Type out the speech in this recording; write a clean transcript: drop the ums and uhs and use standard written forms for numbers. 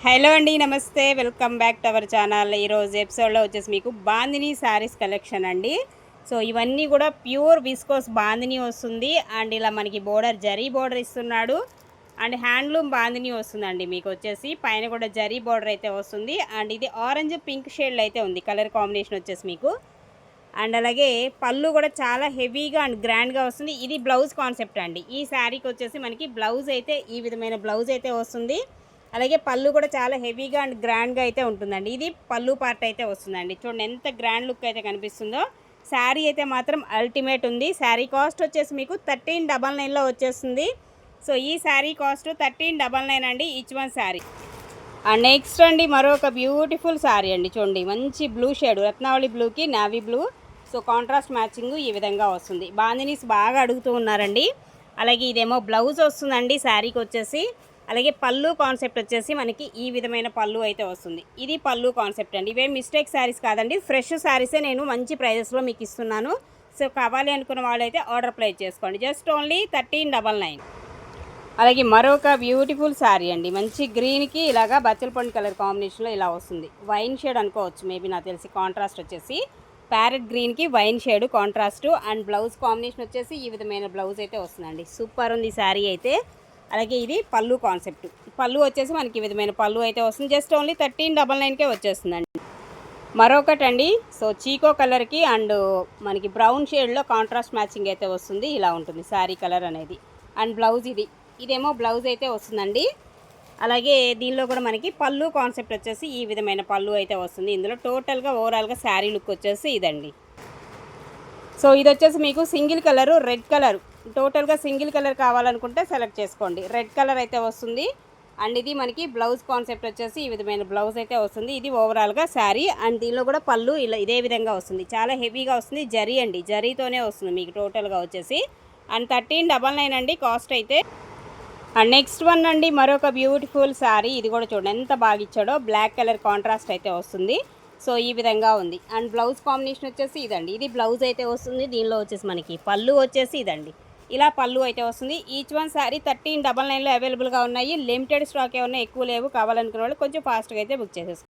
Hello అండి, నమస్తే. Welcome back to our channel. ఈరోజు ఎపిసోడ్లో వచ్చేసి మీకు బాందిని శారీస్ కలెక్షన్ అండి. సో ఇవన్నీ కూడా ప్యూర్ విస్కోస్ బాందిని వస్తుంది. అండ్ ఇలా మనకి బోర్డర్ జరీ బోర్డర్ ఇస్తున్నాడు. అండ్ హ్యాండ్లూమ్ బాందిని వస్తుందండి. మీకు వచ్చేసి పైన కూడా జరీ బోర్డర్ అయితే వస్తుంది. అండ్ ఇది ఆరెంజ్ పింక్ షేడ్లో అయితే ఉంది కలర్ కాంబినేషన్ వచ్చేసి మీకు. అండ్ అలాగే పళ్ళు కూడా చాలా హెవీగా అండ్ గ్రాండ్గా వస్తుంది. ఇది బ్లౌజ్ కాన్సెప్ట్ అండి. ఈ శారీకి వచ్చేసి మనకి బ్లౌజ్ అయితే ఈ విధమైన బ్లౌజ్ అయితే వస్తుంది. అలాగే పళ్ళు కూడా చాలా హెవీగా అండ్ గ్రాండ్గా అయితే ఉంటుందండి. ఇది పళ్ళు పార్ట్ అయితే వస్తుందండి. చూడండి ఎంత గ్రాండ్ లుక్ అయితే కనిపిస్తుందో. శారీ అయితే మాత్రం అల్టిమేట్ ఉంది. శారీ కాస్ట్ వచ్చేసి మీకు 1399లో వచ్చేస్తుంది. సో ఈ శారీ కాస్ట్ 1399 అండి, each one sari. And next అండి మరొక బ్యూటిఫుల్ శారీ అండి. చూడండి మంచి బ్లూ షేడ్, రత్నావళి బ్లూకి navy blue. So contrast matching ఈ విధంగా వస్తుంది. బాందినీస్ బాగా అడుగుతూ ఉన్నారండి. అలాగే ఇదేమో బ్లౌజ్ వస్తుందండి శారీకి వచ్చేసి. అలాగే పళ్ళు కాన్సెప్ట్ వచ్చేసి మనకి ఈ విధమైన పళ్ళు అయితే వస్తుంది. ఇది పళ్ళు కాన్సెప్ట్ అండి. ఇవే మిస్టేక్ శారీస్ కాదండి, ఫ్రెష్ శారీసే నేను మంచి ప్రైజెస్లో మీకు ఇస్తున్నాను. సో కావాలి అనుకున్న వాళ్ళైతే ఆర్డర్ ప్లేస్ చేసుకోండి. Just only 1399. అలాగే మరొక బ్యూటిఫుల్ శారీ అండి. మంచి గ్రీన్కి ఇలాగా బచ్చల పండు కలర్ కాంబినేషన్లో ఇలా వస్తుంది. వైన్ షేడ్ అనుకోవచ్చు మేబీ, నాకు తెలిసి. కాంట్రాస్ట్ వచ్చేసి ప్యారెట్ గ్రీన్కి wine shade contrast. And blouse combination వచ్చేసి ఈ విధమైన బ్లౌజ్ అయితే వస్తుందండి. సూపర్ ఉంది శారీ అయితే. అలాగే ఇది పళ్ళు కాన్సెప్ట్. పళ్ళు వచ్చేసి మనకి ఈ విధమైన పళ్ళు అయితే వస్తుంది. జస్ట్ ఓన్లీ 1399కే వచ్చేస్తుందండి. మరొకటండి, సో చీకో కలర్కి అండ్ మనకి బ్రౌన్ షేడ్లో కాంట్రాస్ట్ మ్యాచింగ్ అయితే వస్తుంది. ఇలా ఉంటుంది శారీ కలర్ అనేది. అండ్ బ్లౌజ్ ఇదేమో బ్లౌజ్ అయితే వస్తుందండి. అలాగే దీనిలో కూడా మనకి పళ్ళు కాన్సెప్ట్ వచ్చేసి ఈ విధమైన పళ్ళు అయితే వస్తుంది. ఇందులో టోటల్గా ఓవరాల్గా శారీ లుక్ వచ్చేసి ఇదండి. సో ఇది వచ్చేసి మీకు సింగిల్ కలరు, రెడ్ కలర్. టోటల్గా సింగిల్ కలర్ కావాలనుకుంటే సెలెక్ట్ చేసుకోండి. రెడ్ కలర్ అయితే వస్తుంది. అండ్ ఇది మనకి బ్లౌజ్ కాన్సెప్ట్ వచ్చేసి ఈ విధమైన బ్లౌజ్ అయితే వస్తుంది. ఇది ఓవరాల్గా శారీ. అండ్ దీనిలో కూడా పళ్ళు ఇలా ఇదే విధంగా వస్తుంది. చాలా హెవీగా వస్తుంది. జరీ అండి, జరీతోనే వస్తుంది మీకు టోటల్గా వచ్చేసి. అండ్ 1399 అండి కాస్ట్ అయితే. అండ్ నెక్స్ట్ వన్ అండి మరొక బ్యూటిఫుల్ శారీ. ఇది కూడా చూడండి ఎంత బాగా ఇచ్చాడో. బ్లాక్ కలర్ కాంట్రాస్ట్ అయితే వస్తుంది. సో ఈ విధంగా ఉంది. అండ్ బ్లౌజ్ కాంబినేషన్ వచ్చేసి ఇదండి. ఇది బ్లౌజ్ అయితే వస్తుంది. దీనిలో వచ్చేసి మనకి పళ్ళు వచ్చేసి ఇదండి. ఇలా పళ్ళు అయితే వస్తుంది. ఈచ్ వన్ శారీ 1399లో అవైలబుల్గా ఉన్నాయి. లిమిటెడ్ స్టాక్ ఏమన్నా ఎక్కువ లేవు. కావాలనుకునే వాళ్ళు కొంచెం ఫాస్ట్గా అయితే బుక్ చేసేసుకోండి.